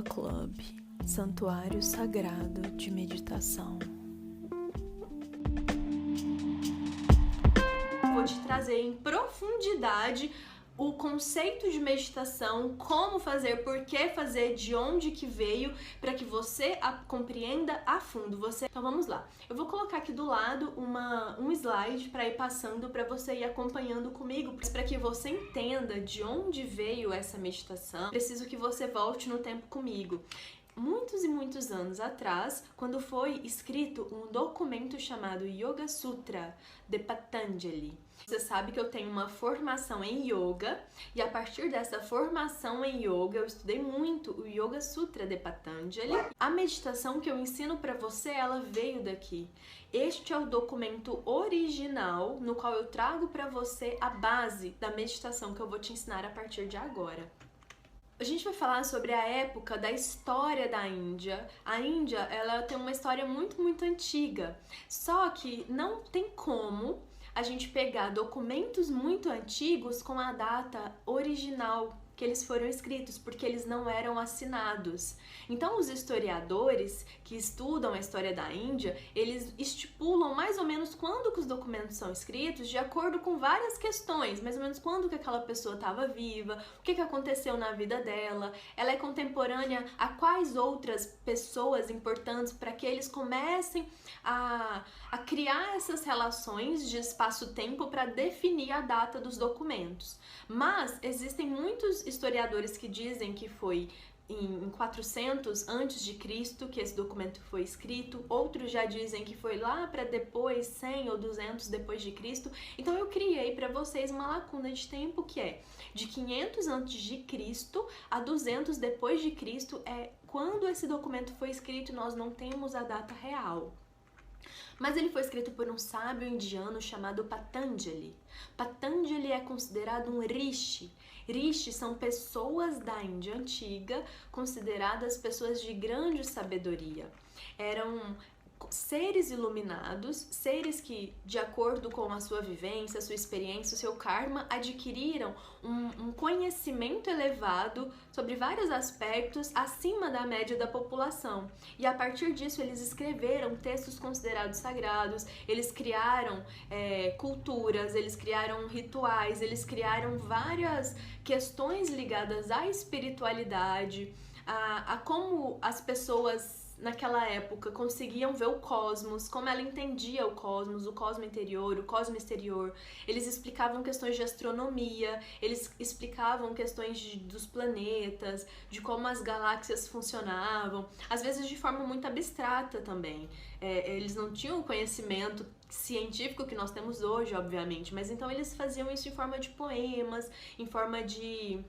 Yoga Club, santuário sagrado de meditação. Vou te trazer em profundidade o conceito de meditação, como fazer, por que fazer, de onde que veio, para que você compreenda a fundo. Então vamos lá. Eu vou colocar aqui do lado um slide para ir passando, para você ir acompanhando comigo, para que você entenda de onde veio essa meditação. Preciso que você volte no tempo comigo. Muitos e muitos anos atrás, quando foi escrito um documento chamado Yoga Sutra de Patanjali. Você sabe que eu tenho uma formação em yoga e a partir dessa formação em yoga eu estudei muito o Yoga Sutra de Patanjali. A meditação que eu ensino para você, ela veio daqui. Este é o documento original no qual eu trago para você a base da meditação que eu vou te ensinar a partir de agora. A gente vai falar sobre a época da história da Índia. A Índia, ela tem uma história muito antiga. Só que não tem como a gente pegar documentos muito antigos com a data original que eles foram escritos, porque eles não eram assinados. Então, os historiadores que estudam a história da Índia, eles estipulam mais ou menos quando que os documentos são escritos, de acordo com várias questões, mais ou menos quando que aquela pessoa estava viva, o que aconteceu na vida dela, ela é contemporânea a quais outras pessoas importantes, para que eles comecem a criar essas relações de espaço-tempo para definir a data dos documentos. Mas existem muitos historiadores que dizem que foi em 400 antes de Cristo que esse documento foi escrito, outros já dizem que foi lá para depois, 100 ou 200 depois de Cristo. Então eu criei para vocês uma lacuna de tempo que é de 500 antes de Cristo a 200 depois de Cristo, é quando esse documento foi escrito, nós não temos a data real. Mas ele foi escrito por um sábio indiano chamado Patanjali. Patanjali é considerado um rishi. Rishis são pessoas da Índia antiga, consideradas pessoas de grande sabedoria. Eram seres iluminados, seres que, de acordo com a sua vivência, a sua experiência, o seu karma, adquiriram um conhecimento elevado sobre vários aspectos acima da média da população. E a partir disso eles escreveram textos considerados sagrados, eles criaram culturas, eles criaram rituais, eles criaram várias questões ligadas à espiritualidade, a como as pessoas naquela época conseguiam ver o cosmos, como ela entendia o cosmos interior, o cosmo exterior. Eles explicavam questões de astronomia, eles explicavam questões dos planetas, de como as galáxias funcionavam, às vezes de forma muito abstrata também. Eles não tinham o conhecimento científico que nós temos hoje, obviamente, mas então eles faziam isso em forma de poemas, em forma de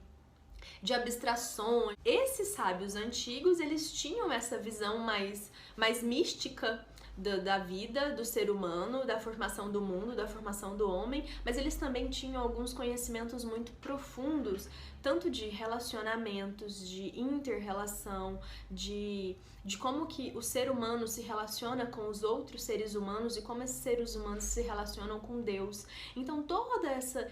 abstrações. Esses sábios antigos, eles tinham essa visão mais mística da vida, do ser humano, da formação do mundo, da formação do homem, mas eles também tinham alguns conhecimentos muito profundos, tanto de relacionamentos, de inter-relação, de como que o ser humano se relaciona com os outros seres humanos e como esses seres humanos se relacionam com Deus. Então todo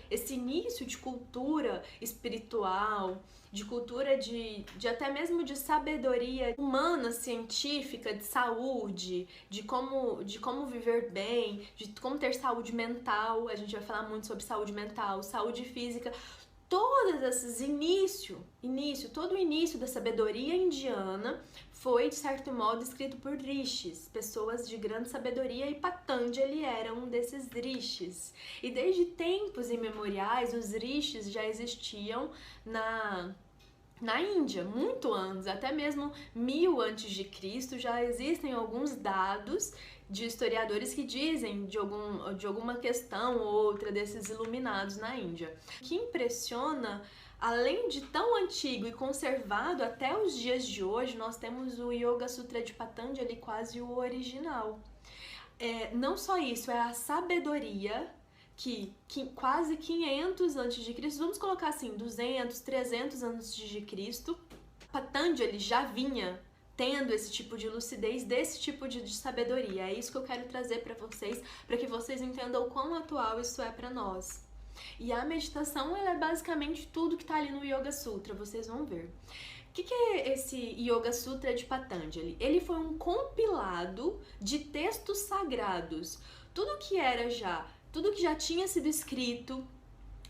esse início de cultura espiritual, de cultura de até mesmo de sabedoria humana, científica, de saúde, de como viver bem, de como ter saúde mental, a gente vai falar muito sobre saúde mental, saúde física, todos esses todo o início da sabedoria indiana foi, de certo modo, escrito por rishis, pessoas de grande sabedoria, e Patanjali era um desses rishis. E desde tempos imemoriais, os rishis já existiam na Índia, muito antes, até mesmo 1000 antes de Cristo, já existem alguns dados de historiadores que dizem de alguma questão ou outra desses iluminados na Índia. O que impressiona, além de tão antigo e conservado até os dias de hoje, nós temos o Yoga Sutra de Patanjali, quase o original. Não só isso, é a sabedoria que quase 500 a.C., vamos colocar assim, 200, 300 a.C., Patanjali já vinha tendo esse tipo de lucidez, desse tipo de sabedoria. É isso que eu quero trazer para que vocês entendam o quão atual isso é para nós. E a meditação, ela é basicamente tudo que está ali no Yoga Sutra, vocês vão ver. O que é esse Yoga Sutra de Patanjali? Ele foi um compilado de textos sagrados. Tudo que já tinha sido escrito,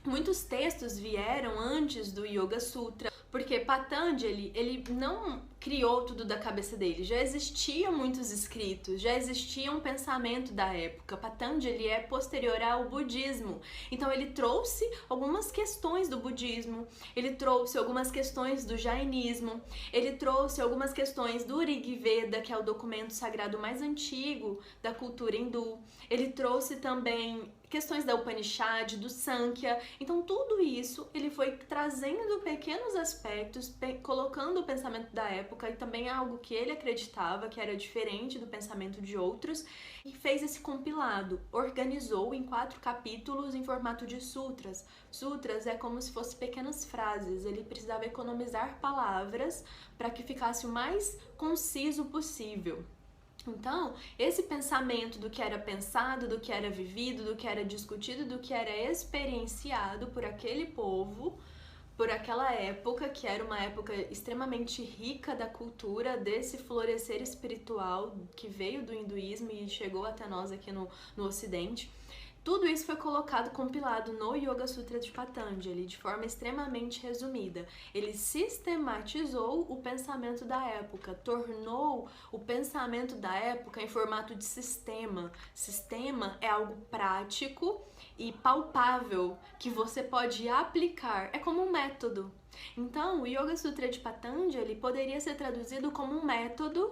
muitos textos vieram antes do Yoga Sutra, porque Patanjali, ele não criou tudo da cabeça dele, já existiam muitos escritos, já existia um pensamento da época. Patanjali é posterior ao budismo, então ele trouxe algumas questões do budismo, ele trouxe algumas questões do jainismo, ele trouxe algumas questões do Rig Veda, que é o documento sagrado mais antigo da cultura hindu, ele trouxe também questões da Upanishad, do Sankhya. Então tudo isso ele foi trazendo pequenos aspectos, colocando o pensamento da época e também algo que ele acreditava que era diferente do pensamento de outros, e fez esse compilado, organizou em 4 capítulos em formato de sutras. Sutras é como se fossem pequenas frases, ele precisava economizar palavras para que ficasse o mais conciso possível. Então, esse pensamento do que era pensado, do que era vivido, do que era discutido, do que era experienciado por aquele povo, por aquela época, que era uma época extremamente rica da cultura, desse florescer espiritual que veio do hinduísmo e chegou até nós aqui no Ocidente. Tudo isso foi colocado, compilado no Yoga Sutra de Patanjali, de forma extremamente resumida. Ele sistematizou o pensamento da época, tornou o pensamento da época em formato de sistema. Sistema é algo prático e palpável, que você pode aplicar. É como um método. Então, o Yoga Sutra de Patanjali poderia ser traduzido como um método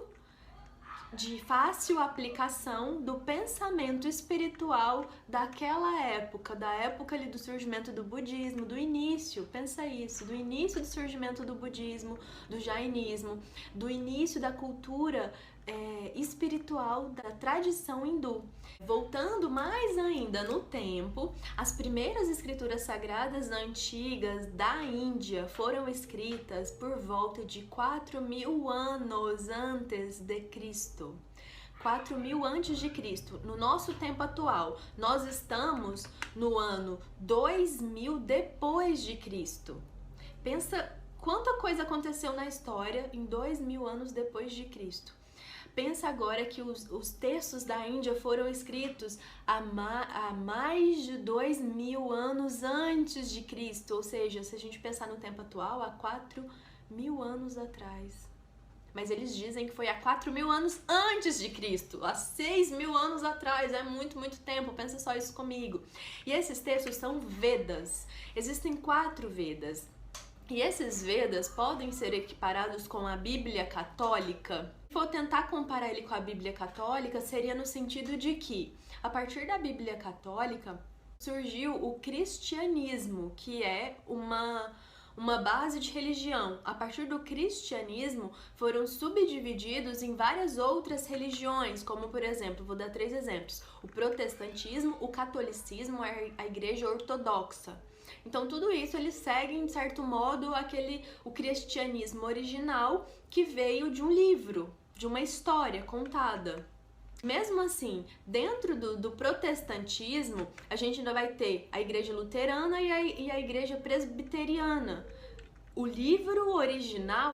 de fácil aplicação do pensamento espiritual daquela época, da época ali do surgimento do budismo, do início, pensa isso, do início do surgimento do budismo, do jainismo, do início da cultura espiritual da tradição hindu. Voltando mais ainda no tempo, as primeiras escrituras sagradas antigas da Índia foram escritas por volta de 4.000 anos antes de Cristo. 4.000 antes de Cristo. No nosso tempo atual, nós estamos no ano 2000 depois de Cristo. Pensa quanta coisa aconteceu na história em 2000 anos depois de Cristo. Pensa agora que os textos da Índia foram escritos há mais de 2.000 anos antes de Cristo, ou seja, se a gente pensar no tempo atual, há 4.000 anos atrás. Mas eles dizem que foi há 4.000 anos antes de Cristo, há 6.000 anos atrás, é muito, muito tempo, pensa só isso comigo. E esses textos são Vedas, existem 4 Vedas. E esses Vedas podem ser equiparados com a Bíblia Católica. Se for tentar comparar ele com a Bíblia Católica, seria no sentido de que, a partir da Bíblia Católica, surgiu o cristianismo, que é uma base de religião. A partir do cristianismo, foram subdivididos em várias outras religiões, como, por exemplo, vou dar 3 exemplos: o protestantismo, o catolicismo, a igreja ortodoxa. Então, tudo isso eles seguem, de certo modo, o cristianismo original que veio de um livro, de uma história contada. Mesmo assim, dentro do protestantismo, a gente ainda vai ter a igreja luterana e a igreja presbiteriana. O livro original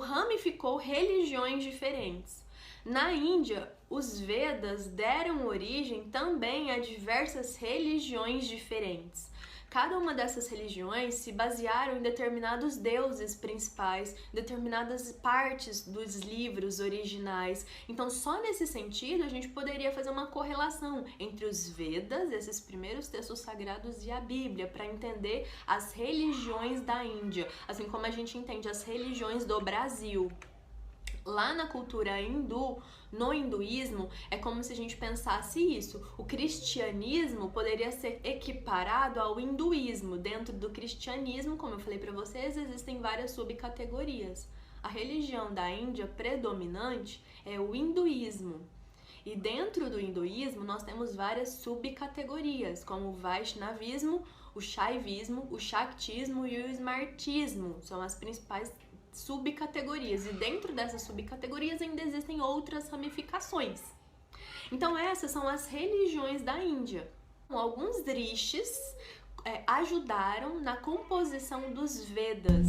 ramificou religiões diferentes. Na Índia, os Vedas deram origem também a diversas religiões diferentes. Cada uma dessas religiões se basearam em determinados deuses principais, determinadas partes dos livros originais. Então, só nesse sentido, a gente poderia fazer uma correlação entre os Vedas, esses primeiros textos sagrados, e a Bíblia, para entender as religiões da Índia, assim como a gente entende as religiões do Brasil. Lá na cultura hindu, no hinduísmo, é como se a gente pensasse isso. O cristianismo poderia ser equiparado ao hinduísmo. Dentro do cristianismo, como eu falei para vocês, existem várias subcategorias. A religião da Índia predominante é o hinduísmo. E dentro do hinduísmo, nós temos várias subcategorias, como o Vaishnavismo, o Shaivismo, o Shaktismo e o Smartismo. São as principais subcategorias, e dentro dessas subcategorias ainda existem outras ramificações. Então essas são as religiões da Índia. Alguns rishis ajudaram na composição dos Vedas.